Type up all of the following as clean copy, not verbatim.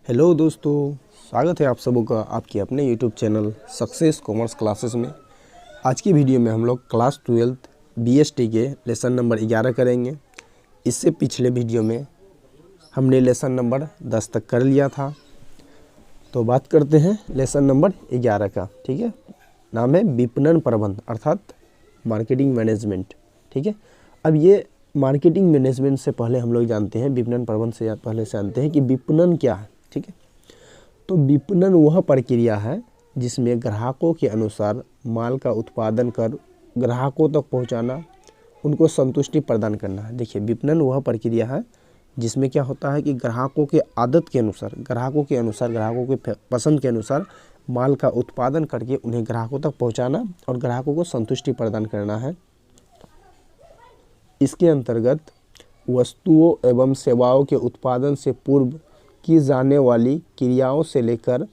Hello दोस्तों, स्वागत है आप सबों का आपके अपने YouTube channel success commerce classes में। आज की वीडियो में हम लोग क्लास 12 बीएसटी के लेसन नंबर 11 करेंगे। इससे पिछले वीडियो में हमने लेसन नंबर 10 तक कर लिया था। तो बात करते हैं लेसन नंबर 11 का। ठीक है, नाम है विपणन प्रबंध अर्थात मार्केटिंग मैनेजमेंट। ठीक है, अब ये मार्केटिंग मैनेजमेंट से पहले हम लोग जानते हैं, विपणन प्रबंध से पहले से जानते हैं कि विपणन क्या है। ठीक है, तो विपणन वह प्रक्रिया है जिसमें ग्राहकों के अनुसार माल का उत्पादन कर ग्राहकों तक पहुंचाना, उनको संतुष्टि प्रदान करना है। देखिए, विपणन वह प्रक्रिया है जिसमें क्या होता है कि ग्राहकों के आदत के अनुसार, ग्राहकों के पसंद के अनुसार माल का उत्पादन करके उन्हें ग्राहकों तक पहुंचाना और ग्राहकों को संतुष्टि प्रदान करना है। इसके अंतर्गत वस्तुओं एवं सेवाओं के उत्पादन से पूर्व की जाने वाली क्रियाओं से लेकर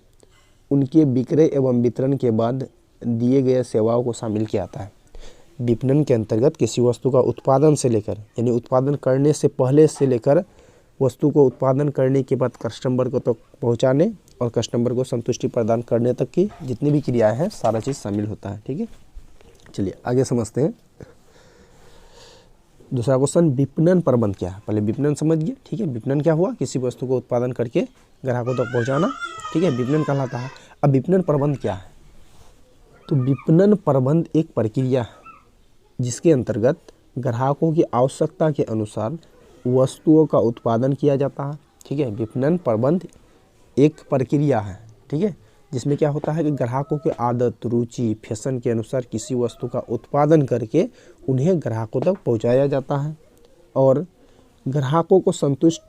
उनके विक्रय एवं वितरण के बाद दिए गए सेवाओं को शामिल किया जाता है। विपणन के अंतर्गत किसी वस्तु का उत्पादन से लेकर, यानी उत्पादन करने से पहले से लेकर वस्तु को उत्पादन करने के बाद कस्टमर को तक पहुंचाने और कस्टमर को संतुष्टि प्रदान करने तक की जितनी भी क्रियाएं हैं, सारा चीज़ शामिल होता है। ठीक है, चलिए आगे समझते हैं। दूसरा क्वेश्चन, विपणन प्रबंध क्या है। पहले विपणन समझिए। ठीक है, विपणन क्या हुआ, किसी वस्तु को उत्पादन करके ग्राहकों तक पहुंचाना। ठीक है, विपणन कहलाता है। अब विपणन प्रबंध क्या है, तो विपणन प्रबंध एक प्रक्रिया है जिसके अंतर्गत ग्राहकों की आवश्यकता के अनुसार वस्तुओं का उत्पादन किया जाता है। ठीक है, विपणन प्रबंध एक प्रक्रिया है। ठीक है, जिसमें क्या होता है कि ग्राहकों के आदत, रुचि, फैशन के अनुसार किसी वस्तु का उत्पादन करके उन्हें ग्राहकों तक पहुंचाया जाता है और ग्राहकों को संतुष्ट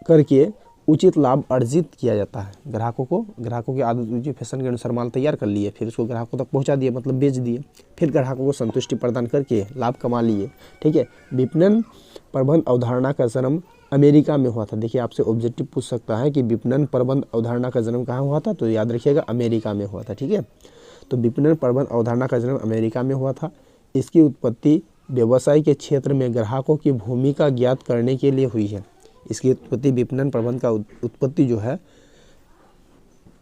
करके उचित लाभ अर्जित किया जाता है। ग्राहकों की आदत, रुचि, फैशन के अनुसार माल तैयार कर लिए, फिर उसको ग्राहकों तक पहुंचा दिए, मतलब बेच दिए, फिर ग्राहकों को संतुष्टि प्रदान करके लाभ कमा लिए। ठीक है, विपणन प्रबंध अवधारणा का जन्म अमेरिका में हुआ था। देखिए, आपसे ऑब्जेक्टिव पूछ सकता है कि विपणन प्रबंध अवधारणा का जन्म कहाँ हुआ था, तो याद रखिएगा अमेरिका में हुआ था। ठीक है, तो विपणन प्रबंध अवधारणा का जन्म अमेरिका में हुआ था। इसकी उत्पत्ति व्यवसाय के क्षेत्र में ग्राहकों की भूमिका ज्ञात करने के लिए हुई है। इसकी उत्पत्ति, विपणन प्रबंध का उत्पत्ति जो है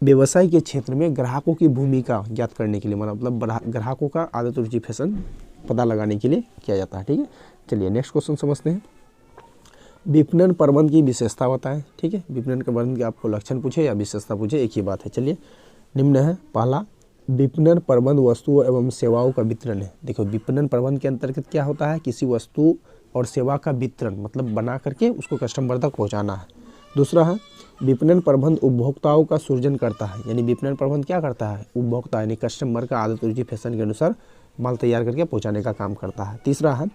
व्यवसाय के क्षेत्र में ग्राहकों की भूमिका ज्ञात करने के लिए, मतलब ग्राहकों का आदत, रुचि, फैशन पता लगाने के लिए किया जाता है। ठीक है, चलिए नेक्स्ट क्वेश्चन समझते हैं। विपणन प्रबंध की विशेषता बताएं। ठीक है, विपणन प्रबंध के आपको लक्षण पूछे या विशेषता पूछे, एक ही बात है। चलिए, निम्न है। पहला, विपणन प्रबंध वस्तुओं एवं सेवाओं का वितरण है। देखो, विपणन प्रबंध के अंतर्गत क्या होता है, किसी वस्तु और सेवा का वितरण, मतलब बना करके उसको कस्टमर तक पहुंचाना है। दूसरा है, विपणन प्रबंध उपभोक्ताओं का सृजन करता है। यानी विपणन प्रबंध क्या करता है, उपभोक्ता यानी कस्टमर का आदत, रुचि, फैशन के अनुसार माल तैयार करके पहुंचाने का काम करता है। तीसरा है,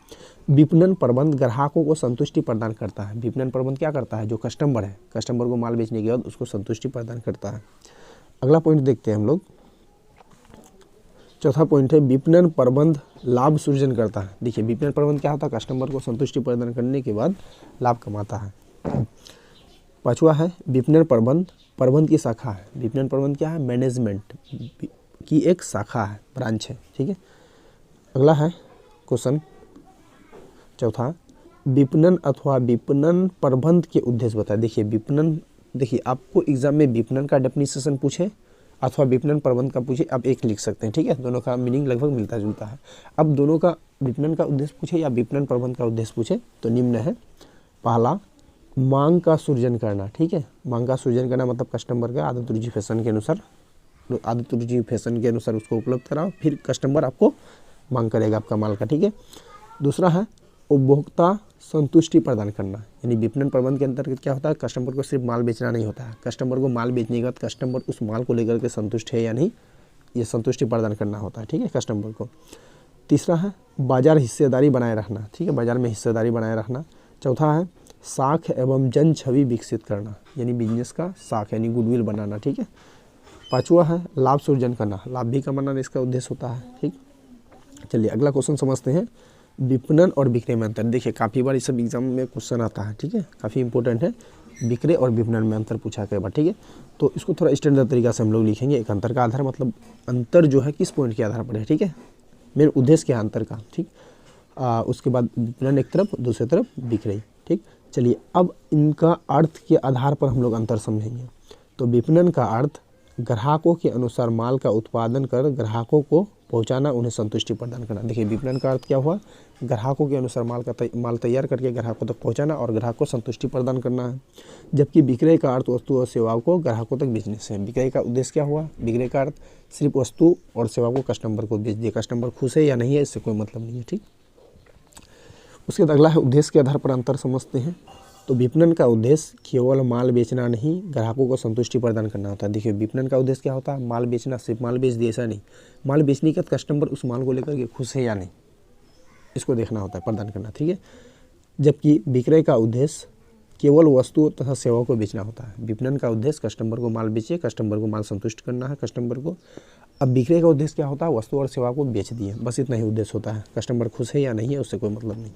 विपणन प्रबंध ग्राहकों को संतुष्टि प्रदान करता है। विपणन प्रबंध क्या करता है, जो कस्टमर है, कस्टमर को माल बेचने के बाद उसको संतुष्टि प्रदान करता है। अगला पॉइंट देखते हैं हम लोग। चौथा पॉइंट है, विपणन प्रबंध लाभ सृजन करता है। देखिए, विपणन प्रबंध क्या होता है, कस्टमर को संतुष्टि प्रदान करने के बाद लाभ कमाता है। पांचवा है, विपणन प्रबंध की शाखा है। विपणन प्रबंध क्या है, मैनेजमेंट की एक शाखा है, ब्रांच है। ठीक है, अगला है क्वेश्चन चौथा, विपणन अथवा विपणन प्रबंध के उद्देश्य बताएं। देखिए, विपणन, देखिए आपको एग्जाम में विपणन का डेफिनेशन पूछे अथवा विपणन प्रबंध का पूछे, आप एक लिख सकते हैं। ठीक है, दोनों का मीनिंग लगभग मिलता जुलता है। अब दोनों का, विपणन का उद्देश्य पूछे या विपणन प्रबंध का उद्देश्य पूछे, तो निम्न है। पहला, मांग का सृजन करना। ठीक है, मांग का सृजन करना मतलब कस्टमर का आदत, रुचि, फैशन के अनुसार उसको उपलब्ध कराओ, फिर कस्टमर आपको मांग करेगा आपका माल का। ठीक है, दूसरा है उपभोक्ता संतुष्टि प्रदान करना। यानी विपणन प्रबंध के अंतर्गत क्या होता है, कस्टमर को सिर्फ माल बेचना नहीं होता है, कस्टमर को माल बेचने के बाद कस्टमर उस माल को लेकर के संतुष्ट है या नहीं, ये संतुष्टि प्रदान करना होता है। ठीक है, कस्टमर को। तीसरा है बाजार हिस्सेदारी बनाए रखना। ठीक है, बाजार में हिस्सेदारी बनाए रखना। चौथा है साख एवं जन छवि विकसित करना, यानी बिजनेस का साख यानी गुडविल बनाना। ठीक है, पांचवा है लाभ सृजन करना, लाभ भी कमाना इसका उद्देश्य होता है। ठीक, चलिए अगला क्वेश्चन समझते हैं, विपणन और विक्रय में अंतर। देखिए, काफ़ी बार इस सब एग्जाम में क्वेश्चन आता है। ठीक है, काफ़ी इंपॉर्टेंट है। विक्रय और विपणन में अंतर पूछा कई बार। ठीक है, तो इसको थोड़ा स्टैंडर्ड तरीका से हम लोग लिखेंगे। एक अंतर का आधार, मतलब अंतर जो है किस पॉइंट के आधार पर है। ठीक है, मेन उद्देश्य क्या है अंतर का। ठीक, उसके बाद विपणन एक तरफ, दूसरी तरफ विक्रय। ठीक, चलिए अब इनका अर्थ के आधार पर हम लोग अंतर समझेंगे। तो विपणन का अर्थ ग्राहकों के अनुसार माल का उत्पादन कर ग्राहकों को पहुंचाना, उन्हें संतुष्टि प्रदान करना। देखिए विपणन का अर्थ क्या हुआ, ग्राहकों के अनुसार माल तैयार करके ग्राहकों तक पहुंचाना और ग्राहक को संतुष्टि प्रदान करना है। जबकि विक्रय का अर्थ वस्तु और सेवाओं को ग्राहकों तक बेचने से। विक्रय का उद्देश्य क्या हुआ, विक्रय का अर्थ सिर्फ वस्तु और सेवा को कस्टमर को बेच दिया। कस्टमर खुश है या नहीं है इससे कोई मतलब नहीं है, ठीक। उसके बाद अगला है उद्देश्य के आधार पर अंतर समझते हैं। तो विपणन का उद्देश्य केवल माल बेचना नहीं, ग्राहकों को संतुष्टि प्रदान करना होता है। देखिए विपणन का उद्देश्य क्या होता है, माल बेचना, सिर्फ माल बेच दिया ऐसा नहीं। माल बेचने के बाद कस्टमर उस माल को लेकर के खुश है या नहीं, इसको देखना होता है, प्रदान करना, ठीक है। जबकि विक्रय का उद्देश्य केवल वस्तु तथा सेवाओं को बेचना होता है। विपणन का उद्देश्य कस्टमर को माल बेचे, कस्टमर को माल संतुष्ट करना है कस्टमर को। अब विक्रय का उद्देश्य क्या होता है, वस्तु और सेवा को बेच दिए, बस इतना ही उद्देश्य होता है। कस्टमर खुश है या नहीं है उससे कोई मतलब नहीं।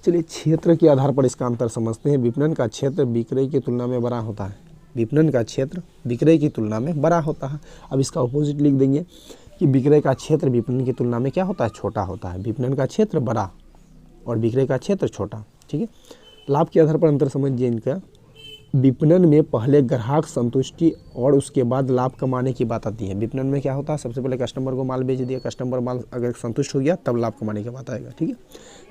चलिए क्षेत्र के आधार पर इसका अंतर समझते हैं। विपणन का क्षेत्र विक्रय की तुलना में बड़ा होता है। विपणन का क्षेत्र विक्रय की तुलना में बड़ा होता है। अब इसका अपोजिट लिख देंगे कि विक्रय का क्षेत्र विपणन की तुलना में क्या होता है, छोटा होता है। विपणन का क्षेत्र बड़ा और विक्रय का क्षेत्र छोटा, ठीक है। लाभ के आधार पर अंतर समझिए इनका। विपणन में पहले ग्राहक संतुष्टि और उसके बाद लाभ कमाने की बात आती है। विपणन में क्या होता है, सबसे पहले कस्टमर को माल बेच दिया, कस्टमर माल अगर संतुष्ट हो गया तब लाभ कमाने की बात आएगा, ठीक है।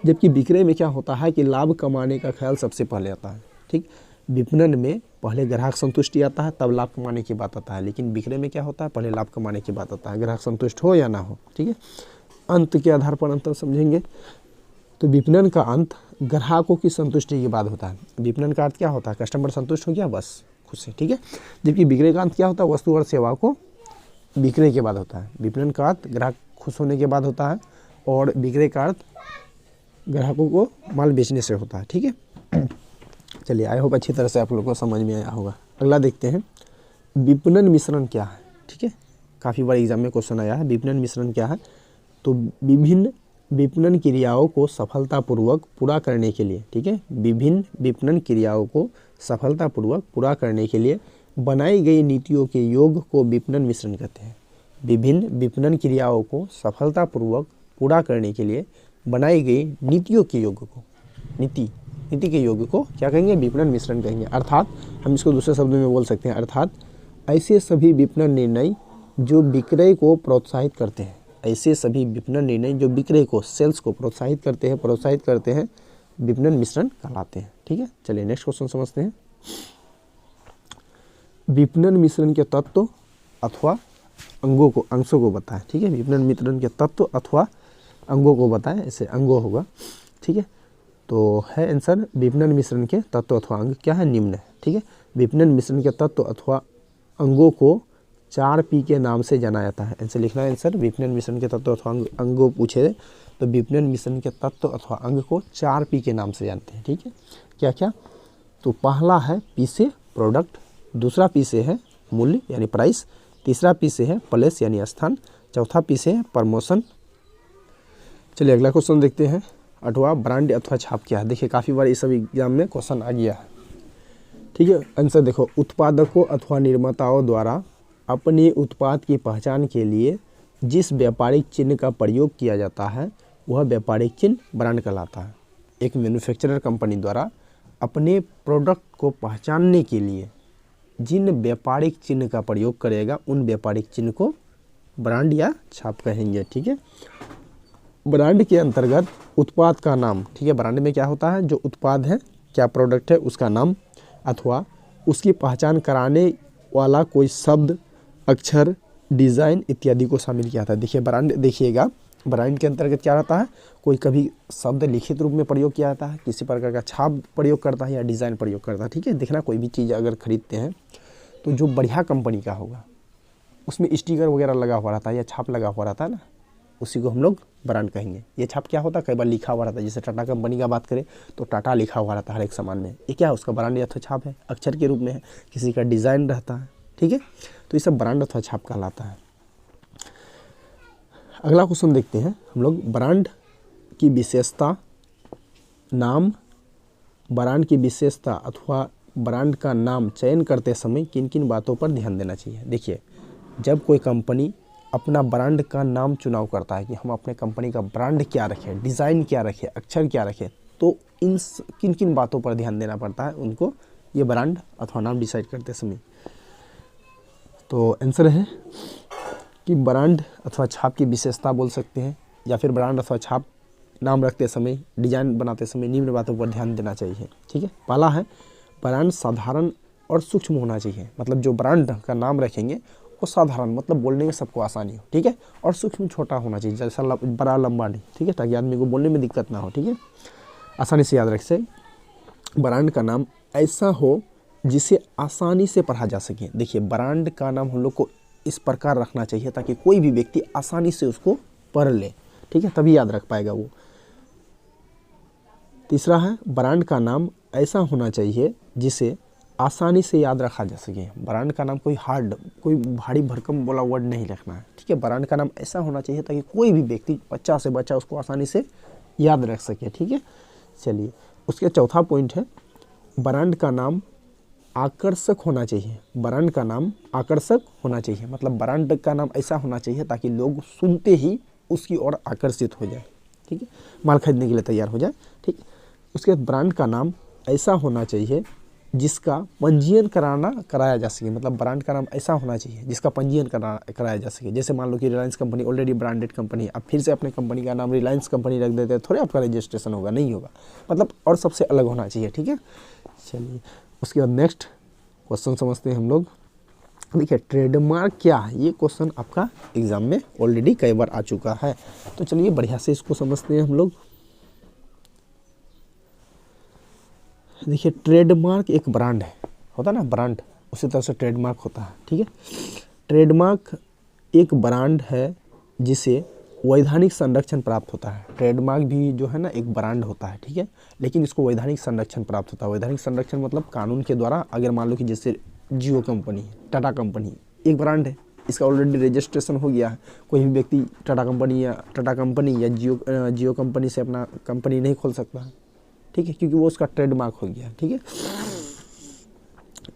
जबकि विक्रय में क्या होता है कि लाभ कमाने का ख्याल सबसे पहले आता है, ठीक। विपणन में पहले ग्राहक संतुष्टि आता है तब लाभ कमाने की बात आता है, लेकिन विक्रय में क्या होता है, पहले लाभ कमाने की बात आता है, ग्राहक संतुष्ट हो या ना हो, ठीक है। अंत के आधार पर अंतर समझेंगे। तो विपणन का अंत ग्राहकों की संतुष्टि के बाद होता है। विपणन का अर्थ क्या होता है, कस्टमर संतुष्ट हो गया बस खुश है, ठीक है। जबकि विक्रय का अंत क्या होता है, वस्तु और सेवा को विक्रय के बाद होता है। विपणन का अर्थ ग्राहक खुश होने के बाद होता है और विक्रय का अर्थ ग्राहकों को माल बेचने से होता है, ठीक है। चलिए आई होप अच्छी तरह से आप लोगों को समझ में आया होगा। अगला देखते हैं विपणन मिश्रण क्या है, ठीक है। काफ़ी बार एग्जाम में क्वेश्चन आया है विपणन मिश्रण क्या है। तो विभिन्न विपणन क्रियाओं को सफलतापूर्वक पूरा करने के लिए, ठीक है, विभिन्न विपणन क्रियाओं को सफलतापूर्वक पूरा करने के लिए बनाई गई नीतियों के योग को विपणन मिश्रण कहते हैं। विभिन्न विपणन क्रियाओं को सफलतापूर्वक पूरा करने के लिए बनाई गई नीतियों के योग को, नीति के योग को क्या कहेंगे, विपणन मिश्रण कहेंगे। अर्थात हम इसको दूसरे शब्दों में बोल सकते हैं, अर्थात ऐसे सभी विपणन निर्णय जो विक्रय को प्रोत्साहित करते हैं, ऐसे सभी विपणन निर्णय जो विक्रय को, सेल्स को प्रोत्साहित करते हैं विपणन मिश्रण कहलाते हैं, ठीक है। चलिए नेक्स्ट क्वेश्चन समझते हैं। विपणन मिश्रण के तत्व अथवा अंशों को बताएं, ठीक है। विपणन मिश्रण के तत्व अथवा अंगों को बताएं, ऐसे अंगों होगा, ठीक है। तो है आंसर विपणन मिश्रण के तत्व अथवा अंग क्या है, निम्न है, ठीक है। विपणन मिश्रण के तत्व अथवा अंगों को 4P के नाम से जाना जाता है। ऐसे लिखना है आंसर, विपणन मिश्रण के तत्व अथवा अंगों पूछे तो विपणन मिश्रण के तत्व अथवा अंग को 4P के नाम से जानते हैं, ठीक है। क्या क्या, तो पहला है P से प्रोडक्ट, दूसरा P से है मूल्य यानी प्राइस, तीसरा P से है प्लेस यानी स्थान, चौथा P से है प्रमोशन। चलिए अगला क्वेश्चन देखते हैं। 8वां ब्रांड अथवा छाप क्या है। देखिए काफ़ी बार इस सब एग्जाम में क्वेश्चन आ गया है, ठीक है। आंसर देखो, उत्पादकों अथवा निर्माताओं द्वारा अपने उत्पाद की पहचान के लिए जिस व्यापारिक चिन्ह का प्रयोग किया जाता है वह व्यापारिक चिन्ह ब्रांड कहलाता है। एक मैन्युफैक्चरर कंपनी द्वारा अपने प्रोडक्ट को पहचानने के लिए जिन व्यापारिक चिन्ह का प्रयोग करेगा उन व्यापारिक चिन्ह को ब्रांड या छाप कहेंगे, ठीक है। ब्रांड के अंतर्गत उत्पाद का नाम, ठीक है। ब्रांड में क्या होता है, जो उत्पाद है, क्या प्रोडक्ट है, उसका नाम अथवा उसकी पहचान कराने वाला कोई शब्द, अक्षर, डिज़ाइन इत्यादि को शामिल किया था। देखिए ब्रांड, देखिएगा ब्रांड के अंतर्गत क्या रहता है, कोई कभी शब्द लिखित रूप में प्रयोग किया जाता है, किसी प्रकार का छाप प्रयोग करता है या डिज़ाइन प्रयोग करता है, ठीक है। देखना कोई भी चीज़ अगर खरीदते हैं तो जो बढ़िया कंपनी का होगा उसमें स्टिकर वगैरह लगा हुआ रहता है या छाप लगा हुआ रहता है ना, उसी को हम लोग ब्रांड कहेंगे। ये छाप क्या होता है, कई बार लिखा हुआ रहता है, जैसे टाटा कंपनी का बात करें तो टाटा लिखा हुआ रहता है हर एक सामान में, ये क्या है, उसका ब्रांड या छाप है, अक्षर के रूप में है, किसी का डिज़ाइन रहता है, ठीक है। तो ये सब ब्रांड अथवा छाप कहलाता है। अगला क्वेश्चन देखते हैं हम लोग, ब्रांड की विशेषता, नाम, ब्रांड की विशेषता अथवा ब्रांड का नाम चयन करते समय किन किन बातों पर ध्यान देना चाहिए। देखिए जब कोई कंपनी अपना ब्रांड का नाम चुनाव करता है कि हम अपने कंपनी का ब्रांड क्या रखें, डिज़ाइन क्या रखें, अक्षर क्या रखें, तो इन किन किन बातों पर ध्यान देना पड़ता है उनको, ये ब्रांड अथवा नाम डिसाइड करते समय। तो आंसर है कि ब्रांड अथवा छाप की विशेषता बोल सकते हैं, या फिर ब्रांड अथवा छाप नाम रखते समय, डिजाइन बनाते समय निम्न बातों पर ध्यान देना चाहिए। ठीक है, पहला है ब्रांड साधारण और सूक्ष्म होना चाहिए, मतलब जो ब्रांड का नाम रखेंगे वो साधारण, मतलब बोलने में सबको आसानी हो। ठीक है, और सूक्ष्म छोटा होना चाहिए, जैसा बड़ा लंबा नहीं। ठीक है, ताकि आदमी को बोलने में दिक्कत ना हो। ठीक है, आसानी से याद रख से। ब्रांड का नाम ऐसा हो जिसे आसानी से पढ़ा जा सके। देखिए, ब्रांड का नाम हम लोग को इस प्रकार रखना चाहिए ताकि कोई भी व्यक्ति आसानी से उसको पढ़ ले। ठीक है, तभी याद रख पाएगा वो। तीसरा है ब्रांड का नाम ऐसा होना चाहिए जिसे आसानी से याद रखा जा सके। ब्रांड का नाम कोई भारी भरकम वाला वर्ड नहीं रखना है। ठीक है, ब्रांड का नाम ऐसा होना चाहिए ताकि कोई भी व्यक्ति, बच्चा से बच्चा, उसको आसानी से याद रख सके। ठीक है, चलिए उसके चौथा पॉइंट है ब्रांड का नाम आकर्षक होना चाहिए। ब्रांड का नाम आकर्षक होना चाहिए, मतलब ब्रांड का नाम ऐसा होना चाहिए ताकि लोग सुनते ही उसकी ओर आकर्षित हो जाए। ठीक है, माल खरीदने के लिए तैयार हो जाए। ठीक, उसके बाद ब्रांड का नाम ऐसा होना चाहिए जिसका पंजीयन कराया जा सके, मतलब ब्रांड का नाम ऐसा होना चाहिए जिसका पंजीयन कराया जा सके। जैसे मान लो कि Reliance company already branded company है, अब फिर से अपने कंपनी का नाम रिलायंस कंपनी रख देते हैं, थोड़े आपका रजिस्ट्रेशन होगा, नहीं होगा, मतलब और सबसे अलग होना चाहिए। ठीक है, चलिए उसके बाद नेक्स्ट क्वेश्चन समझते हैं हम लोग। देखिए, ट्रेडमार्क क्या है, ये क्वेश्चन आपका एग्जाम में ऑलरेडी कई बार आ चुका है, तो चलिए बढ़िया से इसको समझते हैं हम लोग। देखिए, ट्रेडमार्क एक ब्रांड है, होता है ना ब्रांड, उसी तरह से ट्रेडमार्क होता है। ठीक है, ट्रेडमार्क एक ब्रांड है जिसे वैधानिक संरक्षण प्राप्त होता है। ट्रेडमार्क भी जो है ना एक ब्रांड होता है। ठीक है, लेकिन इसको वैधानिक संरक्षण प्राप्त होता है। वैधानिक संरक्षण मतलब कानून के द्वारा, अगर मान लो कि जैसे जियो कंपनी, टाटा कंपनी एक ब्रांड है, इसका ऑलरेडी रजिस्ट्रेशन हो गया है, कोई भी व्यक्ति टाटा कंपनी या जियो कंपनी से अपना कंपनी नहीं खोल सकता है। ठीक है, क्योंकि वो उसका ट्रेडमार्क हो गया। ठीक है,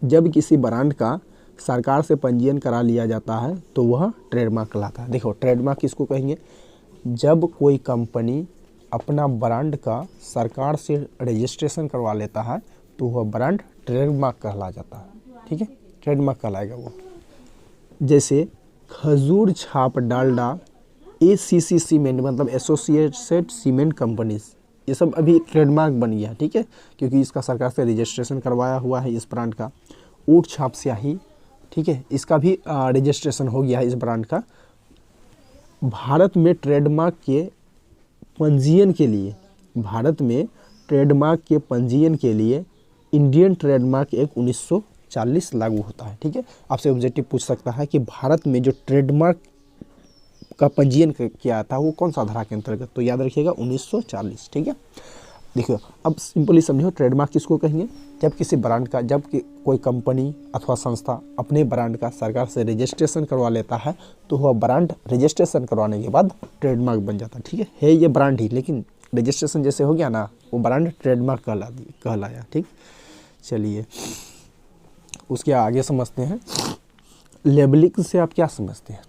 जब किसी ब्रांड का सरकार से पंजीयन करा लिया जाता है तो वह ट्रेडमार्क कहलाता है। देखो, ट्रेडमार्क किसको कहेंगे, जब कोई कंपनी अपना ब्रांड का सरकार से रजिस्ट्रेशन करवा लेता है तो वह ब्रांड ट्रेडमार्क कहला जाता है। ठीक है, ट्रेडमार्क कहलाएगा वो। जैसे खजूर छाप डालडा, ACC सीमेंट, मतलब एसोसिएटेड सीमेंट कंपनीज, ये सब अभी ट्रेडमार्क बन गया। ठीक है, क्योंकि इसका सरकार से रजिस्ट्रेशन करवाया हुआ है इस ब्रांड का। ऊँट छाप स्याही, ठीक है, इसका भी रजिस्ट्रेशन हो गया है इस ब्रांड का। भारत में ट्रेडमार्क के पंजीयन के लिए इंडियन ट्रेडमार्क एक्ट 1940 लागू होता है। ठीक है, आपसे ऑब्जेक्टिव पूछ सकता है कि भारत में जो ट्रेडमार्क का पंजीयन किया था वो कौन सा धारा के अंतर्गत, तो याद रखिएगा 1940। ठीक है, देखिए अब सिंपली समझो, ट्रेडमार्क किसको कहेंगे, जब किसी ब्रांड का, जब कोई कंपनी अथवा संस्था अपने ब्रांड का सरकार से रजिस्ट्रेशन करवा लेता है तो वह ब्रांड रजिस्ट्रेशन करवाने के बाद ट्रेडमार्क बन जाता है। ठीक है, ये ब्रांड ही, लेकिन रजिस्ट्रेशन जैसे हो गया ना, वो ब्रांड ट्रेडमार्क कहलाया। ठीक, चलिए उसके आगे समझते हैं। लेबलिंग से आप क्या समझते हैं।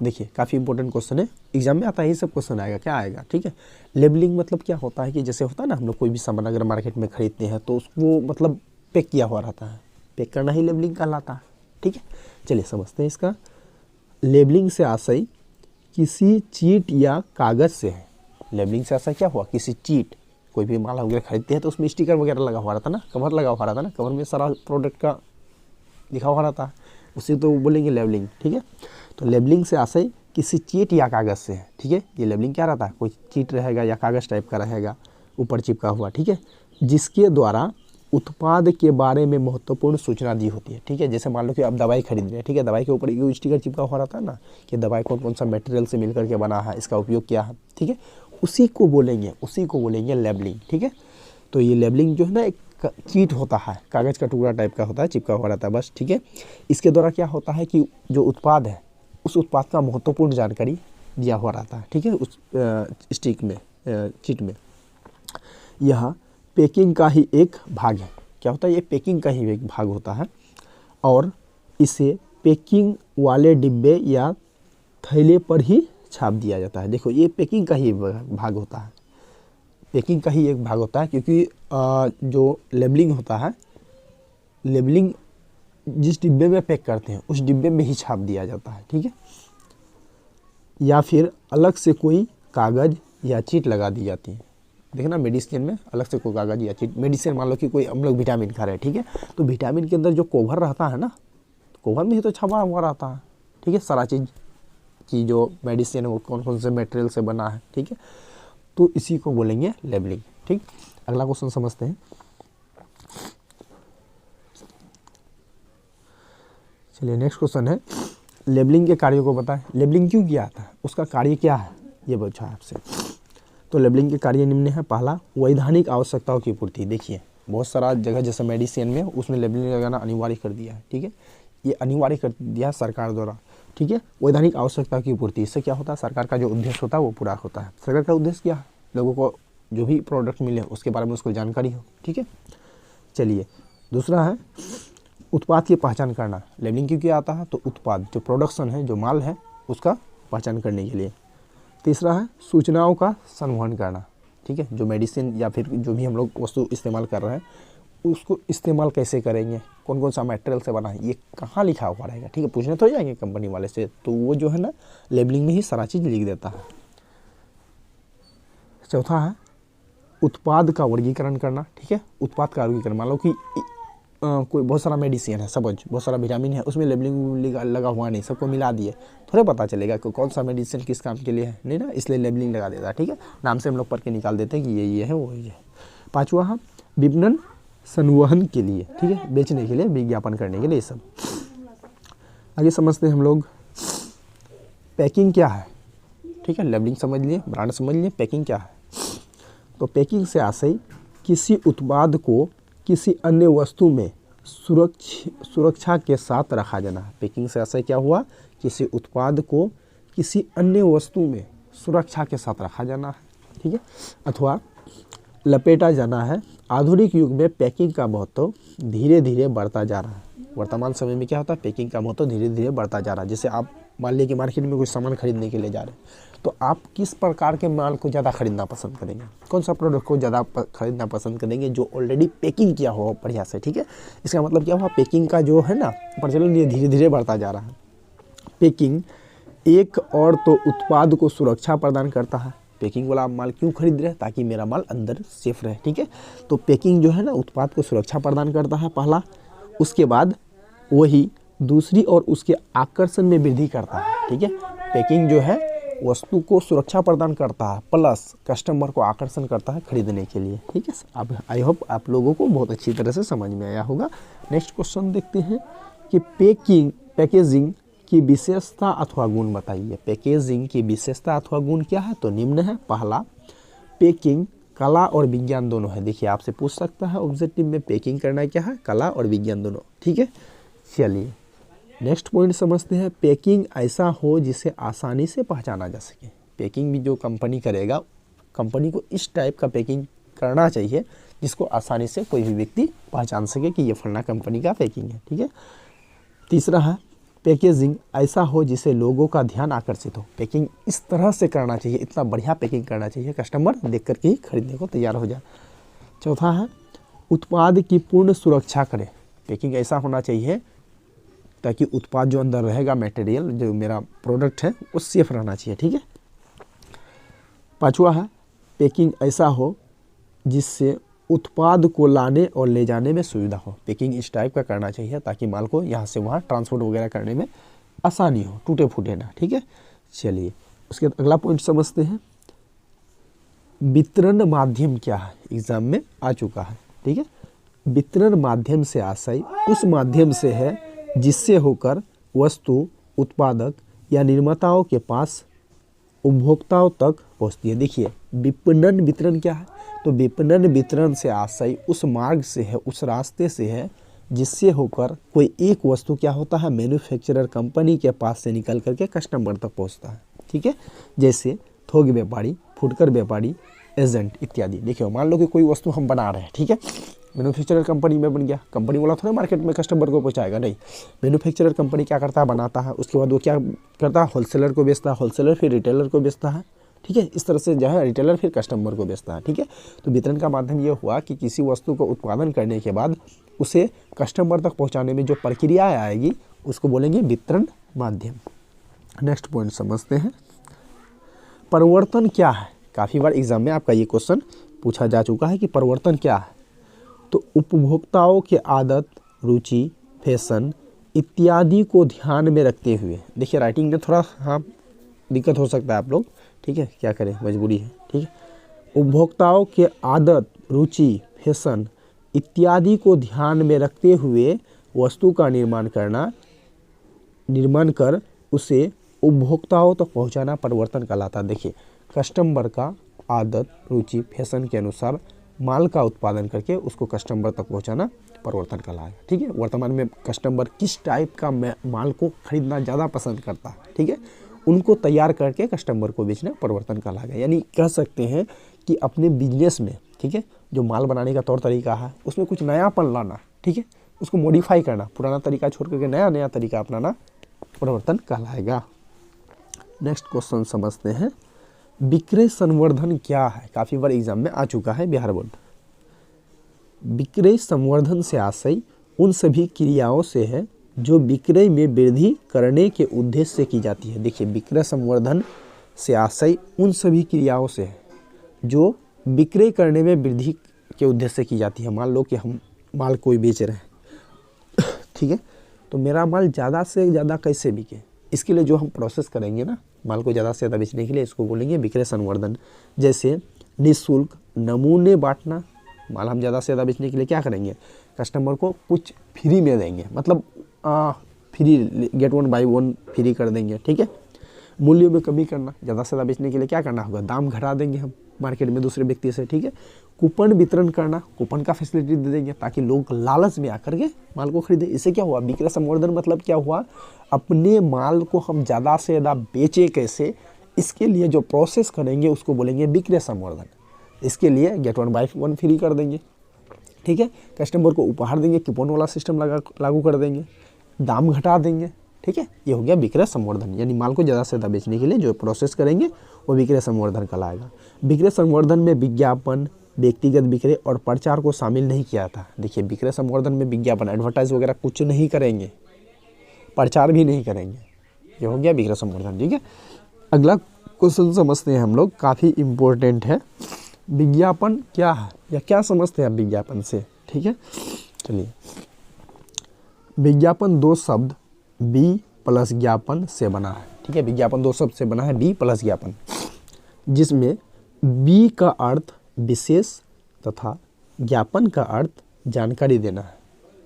देखिए, काफ़ी इंपॉर्टेंट क्वेश्चन है, एग्जाम में आता है, ये सब क्वेश्चन आएगा, क्या आएगा। ठीक है, लेबलिंग मतलब क्या होता है कि जैसे होता है ना, हम लोग कोई भी सामान अगर मार्केट में खरीदते हैं तो उसको मतलब पैक किया हुआ रहता है, पैक करना ही लेबलिंग कहलाता है। ठीक है, चलिए समझते हैं इसका। लेबलिंग से आशय किसी चीट या कागज़ से है। लेबलिंग से आशय क्या हुआ, किसी चीट, कोई भी माल वगैरह खरीदते हैं तो उसमें स्टिकर वगैरह लगा हुआ रहता है ना, कवर लगा हुआ रहता है ना, कवर में सारा प्रोडक्ट का लिखा हुआ रहता है, उसे तो बोलेंगे लेबलिंग। ठीक है, तो लेबलिंग से आशय किसी चीट या कागज़ से है। ठीक है, ये लेबलिंग क्या रहता है, कोई चीट रहेगा या कागज़ टाइप का रहेगा ऊपर चिपका हुआ। ठीक है, जिसके द्वारा उत्पाद के बारे में महत्वपूर्ण सूचना दी होती है। ठीक है, जैसे मान लो कि आप दवाई खरीद रहे हैं, ठीक है, दवाई के ऊपर एक स्टिकर चिपका हुआ रहता है ना कि दवाई कौन कौन सा मटेरियल से मिलकर के बना है, इसका उपयोग क्या है। ठीक है, उसी को बोलेंगे लेबलिंग। ठीक है, तो ये लेबलिंग जो है ना एक चीट होता है, कागज़ का टुकड़ा टाइप का होता है, चिपका हुआ रहता है बस। ठीक है, इसके द्वारा क्या होता है कि जो उत्पाद है उस उत्पाद का महत्वपूर्ण जानकारी दिया हुआ रहता है। ठीक है, उस स्टिक में, चीट में। यह पैकिंग का ही एक भाग है। क्या होता है, ये पैकिंग का ही एक भाग होता है और इसे पैकिंग वाले डिब्बे या थैले पर ही छाप दिया जाता है। देखो, ये पैकिंग का ही भाग होता है, पैकिंग का ही एक भाग होता है, क्योंकि जो लेबलिंग होता है, लेबलिंग जिस डिब्बे में पैक करते हैं उस डिब्बे में ही छाप दिया जाता है, ठीक है। या फिर अलग से कोई कागज़ या चीट लगा दी जाती है। देखना मेडिसिन में अलग से कोई कागज़ या चीट, मेडिसिन मान लो कि कोई हम लोग विटामिन खा रहे हैं, ठीक है, तो विटामिन के अंदर जो कवर रहता है ना, कवर में ही तो छपा हुआ रहता है, ठीक है, सारा चीज़ कि जो मेडिसिन है वो कौन कौन से मटेरियल से बना है, ठीक है। तो इसी को बोलेंगे लेबलिंग, ठीक। अगला क्वेश्चन समझते हैं। चलिए नेक्स्ट क्वेश्चन है, लेबलिंग के कार्यों को बताएं। लेबलिंग क्यों किया जाता है, उसका कार्य क्या है, ये पूछा आपसे। तो लेबलिंग के कार्य निम्न है। पहला, वैधानिक आवश्यकताओं की पूर्ति। देखिए बहुत सारा जगह जैसे मेडिसिन में उसमें लेबलिंग लगाना अनिवार्य कर दिया है, ठीक है, ये अनिवार्य कर दिया है सरकार द्वारा, ठीक है। वैधानिक आवश्यकता की पूर्ति, इससे क्या होता है, सरकार का जो उद्देश्य होता है वो पूरा होता है। सरकार का उद्देश्य क्या है, लोगों को जो भी प्रोडक्ट मिले उसके बारे में उसको जानकारी हो, ठीक है। चलिए दूसरा है उत्पाद की पहचान करना। लेबलिंग क्यों किया आता है, तो उत्पाद जो प्रोडक्शन है, जो माल है, उसका पहचान करने के लिए। तीसरा है सूचनाओं का संवहन करना, ठीक है, जो मेडिसिन या फिर जो भी हम लोग वस्तु इस्तेमाल कर रहे हैं उसको इस्तेमाल कैसे करेंगे, कौन कौन सा मटेरियल से बना है, ये कहाँ लिखा हुआ रहेगा, ठीक है, पूछने तो जाएंगे कंपनी वाले से, तो वो जो है ना लेबलिंग में ही सारा चीज़ लिख देता है। चौथा है उत्पाद का वर्गीकरण करना, ठीक है, उत्पाद का वर्गीकरण। मान लो कि कोई बहुत सारा मेडिसिन है, समझ बहुत सारा विटामिन है, उसमें लेबलिंग लगा हुआ नहीं, सबको मिला दिए, थोड़े पता चलेगा कि कौन सा मेडिसिन किस काम के लिए है, नहीं ना, इसलिए लेबलिंग लगा देता है, ठीक है, नाम से हम लोग पढ़ के निकाल देते हैं कि ये है वो ये है। पाँचवा है विपणन संवहन के लिए, ठीक है, बेचने के लिए, विज्ञापन करने के लिए, ये सब। आगे समझते हैं हम लोग पैकिंग क्या है, ठीक है, लेबलिंग समझ लिए, ब्रांड समझ लिए, पैकिंग क्या है। तो पैकिंग से आशय किसी उत्पाद को किसी अन्य वस्तु में सुरक्षा के साथ रखा जाना है। पैकिंग से आशय क्या हुआ, किसी उत्पाद को किसी अन्य वस्तु में सुरक्षा के साथ रखा जाना है, ठीक है, अथवा लपेटा जाना है। आधुनिक युग में पैकिंग का महत्व धीरे धीरे बढ़ता जा रहा है। वर्तमान समय में क्या होता है, पैकिंग का महत्व धीरे धीरे बढ़ता जा रहा है। जैसे आप मान लीजिए कि मार्केट में कोई सामान खरीदने के लिए जा रहे हैं, तो आप किस प्रकार के माल को ज़्यादा खरीदना पसंद करेंगे, कौन सा प्रोडक्ट को ज़्यादा खरीदना पसंद करेंगे, जो ऑलरेडी पैकिंग किया हो बढ़िया से, ठीक है। इसका मतलब क्या हुआ, पैकिंग का जो है ना प्रचलन ये धीरे धीरे बढ़ता जा रहा है। पैकिंग एक और तो उत्पाद को सुरक्षा प्रदान करता है। पैकिंग वाला माल क्यों खरीद रहे हैं, ताकि मेरा माल अंदर सेफ रहे, ठीक है। तो पैकिंग जो है ना उत्पाद को सुरक्षा प्रदान करता है पहला, उसके बाद वही दूसरी और उसके आकर्षण में वृद्धि करता है, ठीक है। पैकिंग जो है वस्तु को सुरक्षा प्रदान करता है प्लस कस्टमर को आकर्षण करता है खरीदने के लिए, ठीक है। अब आई होप आप लोगों को बहुत अच्छी तरह से समझ में आया होगा। नेक्स्ट क्वेश्चन देखते हैं कि पैकेजिंग की विशेषता अथवा गुण बताइए। पैकेजिंग की विशेषता अथवा गुण क्या है, तो निम्न है। पहला, पैकिंग कला और विज्ञान दोनों है। देखिए आपसे पूछ सकता है ऑब्जेक्टिव में पैकिंग करना क्या है, कला और विज्ञान दोनों, ठीक है। चलिए नेक्स्ट पॉइंट समझते हैं। पैकिंग ऐसा हो जिसे आसानी से पहचाना जा सके। पैकिंग भी जो कंपनी करेगा, कंपनी को इस टाइप का पैकिंग करना चाहिए जिसको आसानी से कोई भी व्यक्ति पहचान सके कि ये फलना कंपनी का पैकिंग है, ठीक है। तीसरा है पैकेजिंग ऐसा हो जिससे लोगों का ध्यान आकर्षित हो। पैकिंग इस तरह से करना चाहिए, इतना बढ़िया पैकिंग करना चाहिए कस्टमर देख करके ही खरीदने को तैयार हो जाए। चौथा है उत्पाद की पूर्ण सुरक्षा करे। पैकिंग ऐसा होना चाहिए ताकि उत्पाद जो अंदर रहेगा मटेरियल, जो मेरा प्रोडक्ट है, वो सेफ रहना चाहिए, ठीक है। पांचवा है पैकिंग ऐसा हो जिससे उत्पाद को लाने और ले जाने में सुविधा हो। पैकिंग इस टाइप का करना चाहिए ताकि माल को यहाँ से वहाँ ट्रांसपोर्ट वगैरह करने में आसानी हो, टूटे फूटे ना, ठीक है। चलिए उसके बाद अगला पॉइंट समझते हैं। वितरण माध्यम क्या है, एग्जाम में आ चुका है, ठीक है। वितरण माध्यम से आशय उस माध्यम से है जिससे होकर वस्तु उत्पादक या निर्माताओं के पास उपभोक्ताओं तक पहुँचती है। देखिए विपणन वितरण क्या है, तो विपणन वितरण से आशय उस मार्ग से है, उस रास्ते से है जिससे होकर कोई एक वस्तु क्या होता है, मैन्युफैक्चरर कंपनी के पास से निकल करके कस्टमर तक पहुंचता है, ठीक है। जैसे थोक व्यापारी, फुटकर व्यापारी, एजेंट इत्यादि। देखिए मान लो कि कोई वस्तु हम बना रहे हैं, ठीक है, मैन्युफैक्चरर कंपनी में बन गया, कंपनी वाला थोड़ा मार्केट में कस्टमर को पहुंचाएगा, नहीं, मैन्युफैक्चरर कंपनी क्या करता है, बनाता है, उसके बाद वो क्या करता है, होलसेलर को बेचता है, होलसेलर फिर रिटेलर को बेचता है, ठीक है। इस तरह से जो है रिटेलर फिर कस्टमर को बेचता है, ठीक है। तो वितरण का माध्यम ये हुआ कि किसी वस्तु को उत्पादन करने के बाद उसे कस्टमर तक पहुंचाने में जो प्रक्रिया आएगी उसको बोलेंगे वितरण माध्यम। नेक्स्ट पॉइंट समझते हैं, परिवर्तन क्या है। काफ़ी बार एग्जाम में आपका ये क्वेश्चन पूछा जा चुका है कि परिवर्तन क्या है। तो उपभोक्ताओं के आदत, रुचि, फैशन इत्यादि को ध्यान में रखते हुए, देखिए राइटिंग में थोड़ा हाँ दिक्कत हो सकता है आप लोग, ठीक है, क्या करें मजबूरी है, ठीक है। उपभोक्ताओं के आदत, रुचि, फैशन इत्यादि को ध्यान में रखते हुए वस्तु का निर्माण कर उसे उपभोक्ताओं तक पहुंचाना परिवर्तन कहलाता है। देखिए कस्टमर का आदत, रुचि, फैशन के अनुसार माल का उत्पादन करके उसको कस्टमर तक पहुंचाना परिवर्तन कहलाएगा, ठीक है। वर्तमान में कस्टमर किस टाइप का माल को खरीदना ज़्यादा पसंद करता है, ठीक है, उनको तैयार करके कस्टमर को बेचना परिवर्तन कहलाएगा। यानी कह सकते हैं कि अपने बिजनेस में, ठीक है, जो माल बनाने का तौर तरीका है उसमें कुछ नयापन लाना, ठीक है, उसको मॉडिफाई करना, पुराना तरीका छोड़ करके नया तरीका अपनाना परिवर्तन कहलाएगा। नेक्स्ट क्वेश्चन समझते हैं, विक्रय संवर्धन क्या है। काफ़ी बार एग्जाम में आ चुका है बिहार बोर्ड। विक्रय संवर्धन से आशय उन सभी क्रियाओं से है जो विक्रय में वृद्धि करने के उद्देश्य से की जाती है। देखिए विक्रय संवर्धन से आशय उन सभी क्रियाओं से है जो विक्रय करने में वृद्धि के उद्देश्य से की जाती है। मान लो कि हम माल कोई बेच रहे हैं, ठीक है, तो मेरा माल ज़्यादा से ज़्यादा कैसे बिके, इसके लिए जो हम प्रोसेस करेंगे ना माल को ज़्यादा से ज़्यादा बेचने के लिए, इसको बोलेंगे विक्रय संवर्धन। जैसे निःशुल्क नमूने बांटना, माल हम ज़्यादा से ज़्यादा बेचने के लिए क्या करेंगे, कस्टमर को कुछ फ्री में देंगे, मतलब फ्री गेट 1 बाई 1 फ्री कर देंगे, ठीक है। मूल्यों में कमी करना, ज़्यादा से ज़्यादा बेचने के लिए क्या करना होगा, दाम घटा देंगे हम मार्केट में दूसरे व्यक्ति से, ठीक है। कूपन वितरण करना, कूपन का फैसिलिटी दे देंगे ताकि लोग लालच में आकर के माल को खरीदें। इससे क्या हुआ, विक्रय संवर्धन मतलब क्या हुआ, अपने माल को हम ज़्यादा से ज़्यादा बेचें कैसे, इसके लिए जो प्रोसेस करेंगे उसको बोलेंगे विक्रय संवर्धन। इसके लिए गेट 1 बाई 1 फ्री कर देंगे, ठीक है, कस्टमर को उपहार देंगे, कूपन वाला सिस्टम लागू कर देंगे, दाम घटा देंगे, ठीक है। ये हो गया विक्रय संवर्धन। यानी माल को ज़्यादा से ज़्यादा बेचने के लिए जो प्रोसेस करेंगे वो विक्रय संवर्धन कहलाएगा। विक्रय संवर्धन में विज्ञापन, व्यक्तिगत विक्रय और प्रचार को शामिल नहीं किया था। देखिए विक्रय संवर्धन में विज्ञापन, एडवर्टाइज वगैरह कुछ नहीं करेंगे, प्रचार भी नहीं करेंगे, ये हो गया विक्रय संवर्धन, ठीक है। अगला क्वेश्चन समझते हैं हम लोग, काफ़ी इम्पोर्टेंट है। विज्ञापन क्या है या क्या समझते हैं आप विज्ञापन से, ठीक है। चलिए, विज्ञापन दो शब्द बी प्लस ज्ञापन से बना है, ठीक है। विज्ञापन दो शब्द से बना है, बी प्लस ज्ञापन, जिसमें बी का अर्थ विशेष तथा ज्ञापन का अर्थ जानकारी देना है।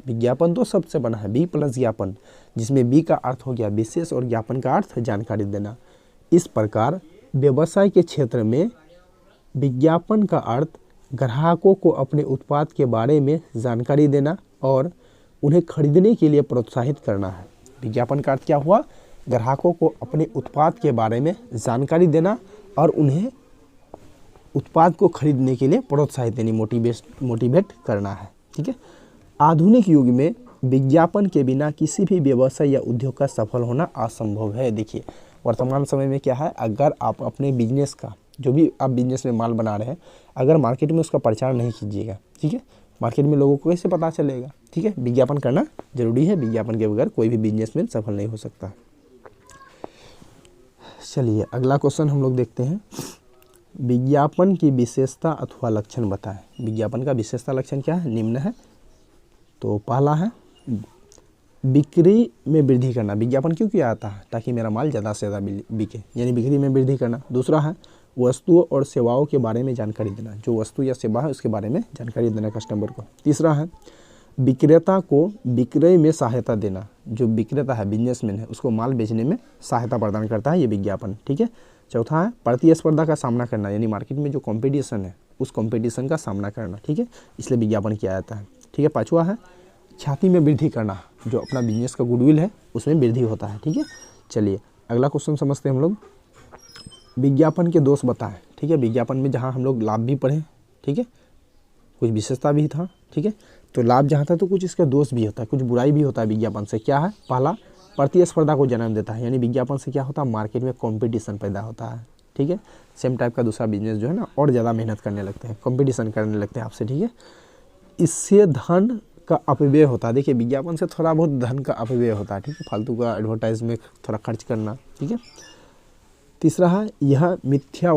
विज्ञापन दो शब्द से बना है, बी प्लस ज्ञापन, जिसमें बी का अर्थ हो गया विशेष और ज्ञापन का अर्थ जानकारी देना। इस प्रकार व्यवसाय के क्षेत्र में विज्ञापन का अर्थ ग्राहकों को अपने उत्पाद के बारे में जानकारी देना और उन्हें खरीदने के लिए प्रोत्साहित करना है। विज्ञापन का अर्थ क्या हुआ, ग्राहकों को अपने उत्पाद के बारे में जानकारी देना और उन्हें उत्पाद को खरीदने के लिए प्रोत्साहित देनी, मोटिवेट करना है, ठीक है। आधुनिक युग में विज्ञापन के बिना किसी भी व्यवसाय या उद्योग का सफल होना असंभव है। देखिए वर्तमान समय में क्या है, अगर आप अपने बिजनेस का, जो भी आप बिजनेस में माल बना रहे हैं, अगर मार्केट में उसका प्रचार नहीं कीजिएगा, ठीक है, मार्केट में लोगों को कैसे पता चलेगा, ठीक है। विज्ञापन करना जरूरी है, विज्ञापन के बगैर कोई भी बिजनेसमैन सफल नहीं हो सकता। चलिए अगला क्वेश्चन हम लोग देखते हैं, विज्ञापन की विशेषता अथवा लक्षण बताएं। विज्ञापन का विशेषता लक्षण क्या है, निम्न है। तो पहला है बिक्री में वृद्धि करना। विज्ञापन क्यों किया जाता है, ताकि मेरा माल ज़्यादा से ज़्यादा बिके, यानी बिक्री में वृद्धि करना। दूसरा है वस्तुओं और सेवाओं के बारे में जानकारी देना, जो वस्तु या सेवा है उसके बारे में जानकारी देना कस्टमर को। तीसरा है विक्रेता को विक्रय में सहायता देना, जो विक्रेता है, बिजनेसमैन है, उसको माल बेचने में सहायता प्रदान करता है ये विज्ञापन, ठीक है। चौथा है प्रतिस्पर्धा का सामना करना, यानी मार्केट में जो कंपटीशन है उस कंपटीशन का सामना करना, ठीक है, इसलिए विज्ञापन किया जाता है, ठीक है। पाँचवा है ख्याति में वृद्धि करना, जो अपना बिजनेस का गुडविल है उसमें वृद्धि होता है, ठीक है। चलिए अगला क्वेश्चन समझते हैं हम लोग, विज्ञापन के दोष बताएं, ठीक है। विज्ञापन में जहाँ हम लोग लाभ भी पढ़े, ठीक है, कुछ विशेषता भी था, ठीक है, तो लाभ जहाँ था तो कुछ इसका दोष भी होता है, कुछ बुराई भी होता है विज्ञापन से। क्या है, पहला प्रतिस्पर्धा को जन्म देता है, यानी विज्ञापन से क्या होता है, मार्केट में कंपटीशन पैदा होता है, ठीक है। सेम टाइप का दूसरा बिजनेस जो है ना और ज़्यादा मेहनत करने लगते हैं, कंपटीशन करने लगते हैं आपसे, ठीक है। इससे धन का अपव्यय होता है। देखिए विज्ञापन से थोड़ा बहुत धन का अपव्यय होता है, ठीक है, फालतू का एडवर्टाइज में थोड़ा खर्च करना, ठीक है। तीसरा है यह मिथ्या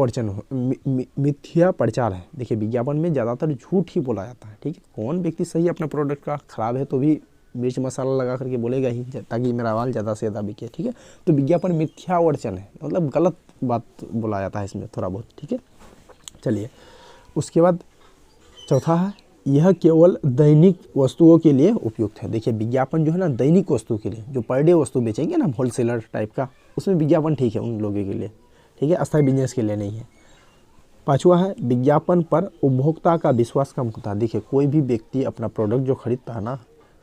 प्रचार है। देखिए विज्ञापन में ज़्यादातर झूठ ही बोला जाता है, ठीक है। कौन व्यक्ति सही अपने प्रोडक्ट का ख़राब है तो भी मिर्च मसाला लगा करके बोलेगा ही ताकि मेरा माल ज़्यादा से ज़्यादा बिके, ठीक है। तो विज्ञापन मिथ्या वर्चन है, मतलब गलत बात बोला जाता है इसमें थोड़ा बहुत, ठीक है। चलिए उसके बाद चौथा है यह केवल दैनिक वस्तुओं के लिए उपयुक्त है। देखिए विज्ञापन जो है ना दैनिक वस्तु के लिए, जो पर डे वस्तु बेचेंगे ना होलसेलर टाइप का, उसमें विज्ञापन ठीक है उन लोगों के लिए, ठीक है, अस्थायी बिजनेस के लिए नहीं है। पांचवा है विज्ञापन पर उपभोक्ता का विश्वास कम होता है। देखिए कोई भी व्यक्ति अपना प्रोडक्ट जो खरीदता है ना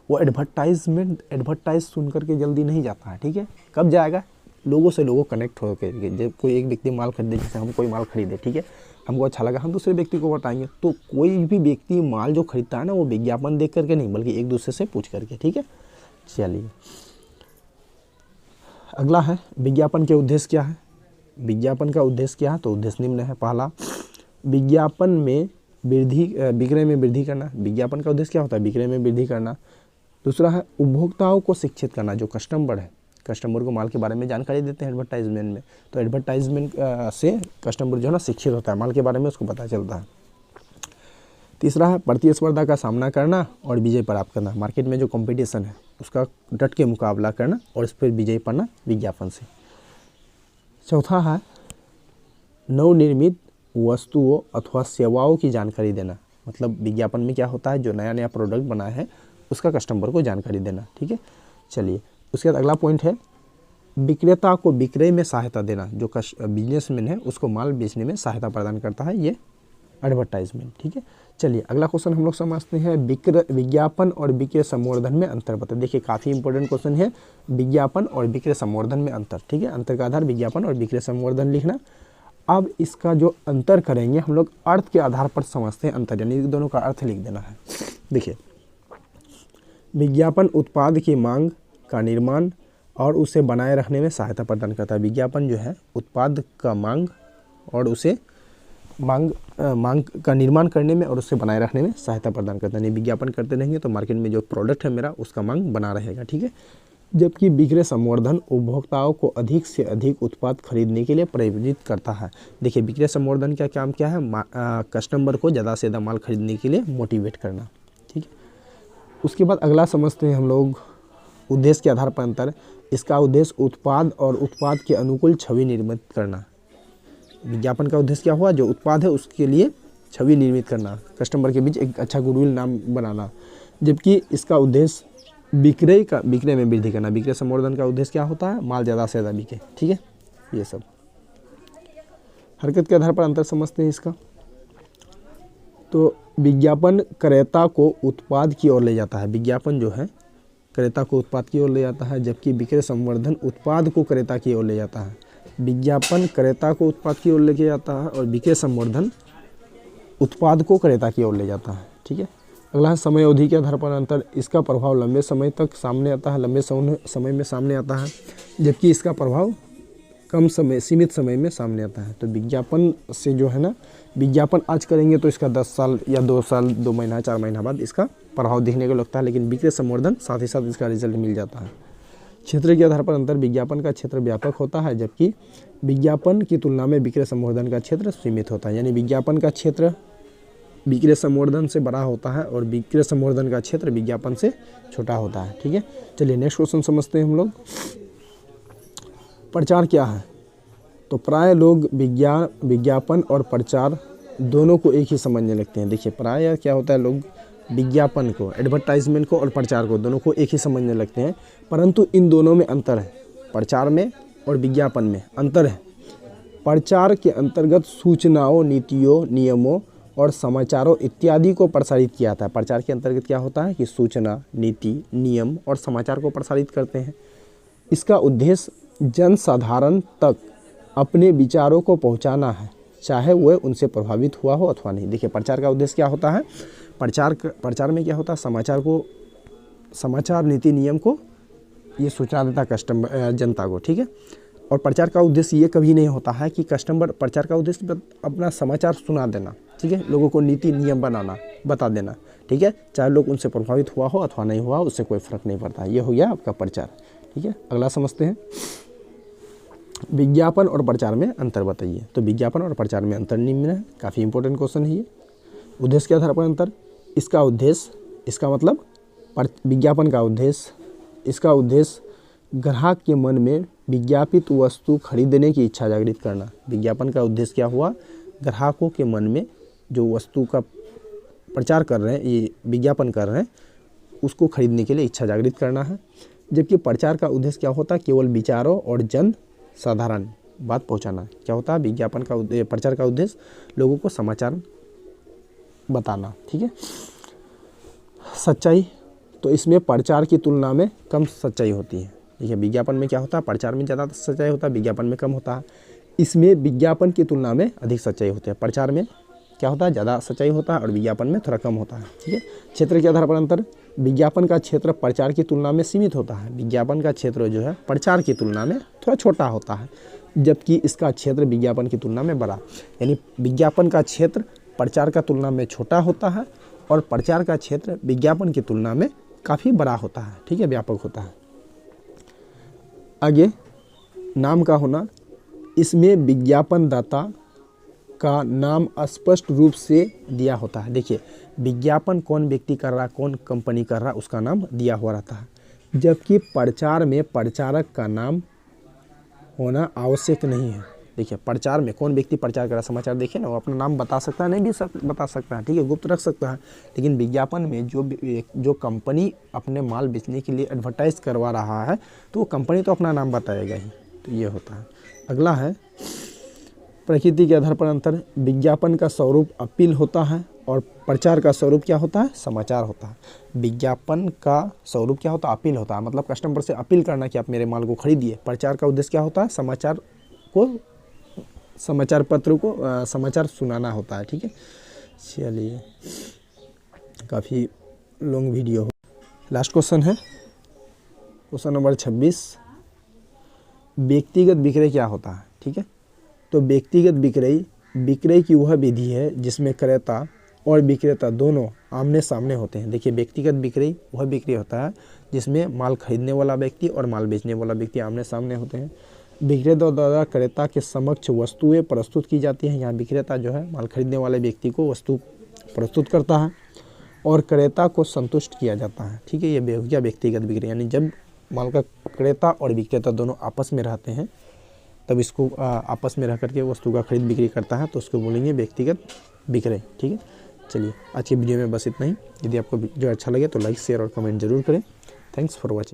वो एडवर्टाइज सुन करके जल्दी नहीं जाता है, ठीक है। कब जाएगा? लोगों से लोगों कनेक्ट होकर। जब कोई एक व्यक्ति माल खरीदे, जैसे हम कोई माल खरीदे, ठीक है, हमको अच्छा लगा, हम दूसरे व्यक्ति को बताएंगे। तो कोई भी व्यक्ति माल जो खरीदता है ना वो विज्ञापन देख करके नहीं बल्कि एक दूसरे से पूछ करके, ठीक है। चलिए अगला है विज्ञापन के उद्देश्य क्या है। विज्ञापन का उद्देश्य क्या है? तो उद्देश्य निम्न है। पहला विज्ञापन में विक्रय में वृद्धि करना। विज्ञापन का उद्देश्य क्या होता है? विक्रय में वृद्धि करना। दूसरा है उपभोक्ताओं को शिक्षित करना। जो कस्टमर है, कस्टमर को माल के बारे में जानकारी देते हैं एडवर्टाइजमेंट में, तो एडवर्टाइजमेंट से कस्टमर जो है ना शिक्षित होता है, माल के बारे में उसको पता चलता है। तीसरा है प्रतिस्पर्धा का सामना करना और विजय प्राप्त करना। मार्केट में जो कंपटीशन है उसका डट के मुकाबला करना और इस पर विजय पाना विज्ञापन से। चौथा है नवनिर्मित वस्तुओं अथवा सेवाओं की जानकारी देना। मतलब विज्ञापन में क्या होता है, जो नया नया प्रोडक्ट बना है उसका कस्टमर को जानकारी देना, ठीक है। चलिए उसके बाद अगला पॉइंट है विक्रेता को विक्रय में सहायता देना। जो बिजनेसमैन है उसको माल बेचने में सहायता प्रदान करता है ये एडवर्टाइजमेंट, ठीक है। चलिए अगला क्वेश्चन हम लोग समझते हैं विज्ञापन और विक्रय संवर्धन में अंतर बताइए। देखिए काफ़ी इंपॉर्टेंट क्वेश्चन है, विज्ञापन और विक्रय संवर्धन में अंतर, ठीक है। अंतर का आधार विज्ञापन और विक्रय संवर्धन लिखना। अब इसका जो अंतर करेंगे हम लोग अर्थ के आधार पर समझते हैं अंतर, यानी दोनों का अर्थ लिख देना है। देखिए विज्ञापन उत्पाद की मांग का निर्माण और उसे बनाए रखने में सहायता प्रदान करता है। विज्ञापन जो है उत्पाद का मांग और उसे मांग का निर्माण करने में और उसे बनाए रखने में सहायता प्रदान करता है। नहीं विज्ञापन करते रहेंगे तो मार्केट में जो प्रोडक्ट है मेरा उसका मांग बना रहेगा, ठीक है। जबकि विक्रय संवर्धन उपभोक्ताओं को अधिक से अधिक उत्पाद खरीदने के लिए प्रेरित करता है। देखिए विक्रय संवर्धन का काम क्या है, कस्टमर को ज़्यादा से ज़्यादा माल खरीदने के लिए मोटिवेट करना, ठीक है। उसके बाद अगला समझते हैं हम लोग उद्देश्य के आधार पर अंतर। इसका उद्देश्य उत्पाद और उत्पाद के अनुकूल छवि निर्मित करना। विज्ञापन का उद्देश्य क्या हुआ, जो उत्पाद है उसके लिए छवि निर्मित करना, कस्टमर के बीच एक अच्छा गुडविल नाम बनाना। जबकि इसका उद्देश्य विक्रय में वृद्धि करना। विक्रय संवर्धन का उद्देश्य क्या होता है, माल ज़्यादा से ज़्यादा बिके, ठीक है। ये सब हरकत के आधार पर अंतर समझते हैं इसका। तो विज्ञापन क्रेता को उत्पाद की ओर ले जाता है। विज्ञापन जो है क्रेता को उत्पाद की ओर ले जाता है, जबकि विक्रय संवर्धन उत्पाद को क्रेता की ओर ले जाता है। विज्ञापन क्रेता को उत्पाद की ओर लेके जाता है और विक्रय संवर्धन उत्पाद को क्रेता की ओर ले जाता है, ठीक है। अगला है समय अवधि के आधार पर अंतर। इसका प्रभाव लंबे समय तक सामने आता है, लंबे समय में सामने आता है, जबकि इसका प्रभाव कम समय सीमित समय में सामने आता है। तो विज्ञापन से जो है ना, विज्ञापन आज करेंगे तो इसका 10 साल या 2 साल 2 महीना 4 महीना बाद इसका प्रभाव दिखने को लगता है, लेकिन विक्रय संवर्धन साथ ही साथ इसका रिजल्ट मिल जाता है। क्षेत्र के आधार पर अंतर। विज्ञापन का क्षेत्र व्यापक होता है, जबकि विज्ञापन की तुलना में विक्रय संवर्धन का क्षेत्र सीमित होता है। यानी विज्ञापन का क्षेत्र विक्रय संवर्धन से बड़ा होता है और विक्रय संवर्धन का क्षेत्र विज्ञापन से छोटा होता है, ठीक है। चलिए नेक्स्ट क्वेश्चन समझते हैं हम लोग। प्रचार क्या है? तो प्राय लोग विज्ञापन और प्रचार दोनों को एक ही समझने लगते हैं। देखिए प्राय क्या होता है, लोग विज्ञापन को, एडवर्टाइजमेंट को और प्रचार को दोनों को एक ही समझने लगते हैं, परंतु इन दोनों में अंतर है। प्रचार में और विज्ञापन में अंतर है। प्रचार के अंतर्गत सूचनाओं, नीतियों, नियमों और समाचारों इत्यादि को प्रसारित किया जाता है। प्रचार के अंतर्गत क्या होता है कि सूचना, नीति, नियम और समाचार को प्रसारित करते हैं। इसका उद्देश्य जनसाधारण तक अपने विचारों को पहुंचाना है, चाहे वह उनसे प्रभावित हुआ हो अथवा नहीं। देखिए प्रचार का उद्देश्य क्या होता है, प्रचार में क्या होता है, समाचार, नीति, नियम को ये सूचना देता है जनता को, ठीक है। और प्रचार का उद्देश्य ये कभी नहीं होता है कि कस्टमर, प्रचार का उद्देश्य अपना समाचार सुना देना, ठीक है, लोगों को नीति नियम बनाना, बता देना, ठीक है, चाहे लोग उनसे प्रभावित हुआ हो अथवा नहीं हुआ, उससे कोई फर्क नहीं पड़ता। ये हो गया आपका प्रचार, ठीक है। अगला समझते हैं, विज्ञापन और प्रचार में अंतर बताइए। तो विज्ञापन और प्रचार में अंतर निम्न है, काफ़ी इंपॉर्टेंट क्वेश्चन है ये। उद्देश्य के आधार पर अंतर, इसका उद्देश्य, इसका मतलब विज्ञापन का उद्देश्य, इसका उद्देश्य ग्राहक के मन में विज्ञापित वस्तु खरीदने की इच्छा जागृत करना। विज्ञापन का उद्देश्य क्या हुआ, ग्राहकों के मन में जो वस्तु का प्रचार कर रहे हैं, ये विज्ञापन कर रहे हैं, उसको खरीदने के लिए इच्छा जागृत करना है। जबकि प्रचार का उद्देश्य क्या होता है, केवल विचारों और जन साधारण बात पहुंचाना। क्या होता है, विज्ञापन का प्रचार का उद्देश्य लोगों को समाचार बताना, ठीक है। सच्चाई, तो इसमें प्रचार की तुलना में कम सच्चाई होती है। देखिए विज्ञापन में क्या होता है, प्रचार में ज़्यादा सच्चाई होता है, विज्ञापन में कम होता है। इसमें विज्ञापन की तुलना में अधिक सच्चाई होती है, प्रचार में क्या होता है, ज़्यादा सच्चाई होता है और विज्ञापन में थोड़ा कम होता है, ठीक है। क्षेत्र के आधार पर अंतर, विज्ञापन का क्षेत्र प्रचार की तुलना में सीमित होता है। विज्ञापन का क्षेत्र जो है प्रचार की तुलना में थोड़ा छोटा होता है, जबकि इसका क्षेत्र विज्ञापन की तुलना में बड़ा। यानी विज्ञापन का क्षेत्र प्रचार का तुलना में छोटा होता है और प्रचार का क्षेत्र विज्ञापन की तुलना में काफ़ी बड़ा होता है, ठीक है, व्यापक होता है। आगे नाम का होना, इसमें विज्ञापनदाता का नाम स्पष्ट रूप से दिया होता है। देखिए विज्ञापन कौन व्यक्ति कर रहा, कौन कंपनी कर रहा, उसका नाम दिया हुआ रहता है, जबकि प्रचार में प्रचारक का नाम होना आवश्यक नहीं है। देखिए प्रचार में कौन व्यक्ति प्रचार कर रहा, समाचार देखिए ना, वो अपना नाम बता सकता है, नहीं भी बता सकता है, ठीक है, गुप्त रख सकता है। लेकिन विज्ञापन में जो कंपनी अपने माल बेचने के लिए एडवर्टाइज करवा रहा है, तो वो कंपनी तो अपना नाम बताएगा ही। तो ये होता है। अगला है प्रकृति के आधार पर अंतर, विज्ञापन का स्वरूप अपील होता है और प्रचार का स्वरूप क्या होता है, समाचार होता है। विज्ञापन का स्वरूप क्या होता है, अपील होता है, मतलब कस्टमर से अपील करना कि आप मेरे माल को खरीदिए। प्रचार का उद्देश्य क्या होता है, समाचार पत्र को समाचार सुनाना होता है, ठीक है। चलिए काफ़ी लॉन्ग वीडियो हो। लास्ट क्वेश्चन है क्वेश्चन नंबर 26, व्यक्तिगत विक्रय क्या होता है, ठीक है। तो व्यक्तिगत विक्रय की वह विधि है जिसमें क्रेता और विक्रेता दोनों आमने सामने होते हैं। देखिए व्यक्तिगत विक्रय वह विक्रय होता है जिसमें माल खरीदने वाला व्यक्ति और माल बेचने वाला व्यक्ति आमने सामने होते हैं। विक्रेता द्वारा क्रेता के समक्ष वस्तुएं प्रस्तुत की जाती हैं। यहाँ विक्रेता जो है माल खरीदने वाले व्यक्ति को वस्तु प्रस्तुत करता है और क्रेता को संतुष्ट किया जाता है, ठीक है। ये हो गया व्यक्तिगत विक्रय, यानी जब माल का क्रेता और विक्रेता दोनों आपस में रहते हैं तब इसको आपस में रह करके वस्तु का खरीद बिक्री करता है, तो उसको बोलेंगे व्यक्तिगत विक्रय, ठीक है। चलिए आज के वीडियो में बस इतना ही। यदि आपको वीडियो अच्छा लगे तो लाइक शेयर और कमेंट जरूर करें। Thanks for watching.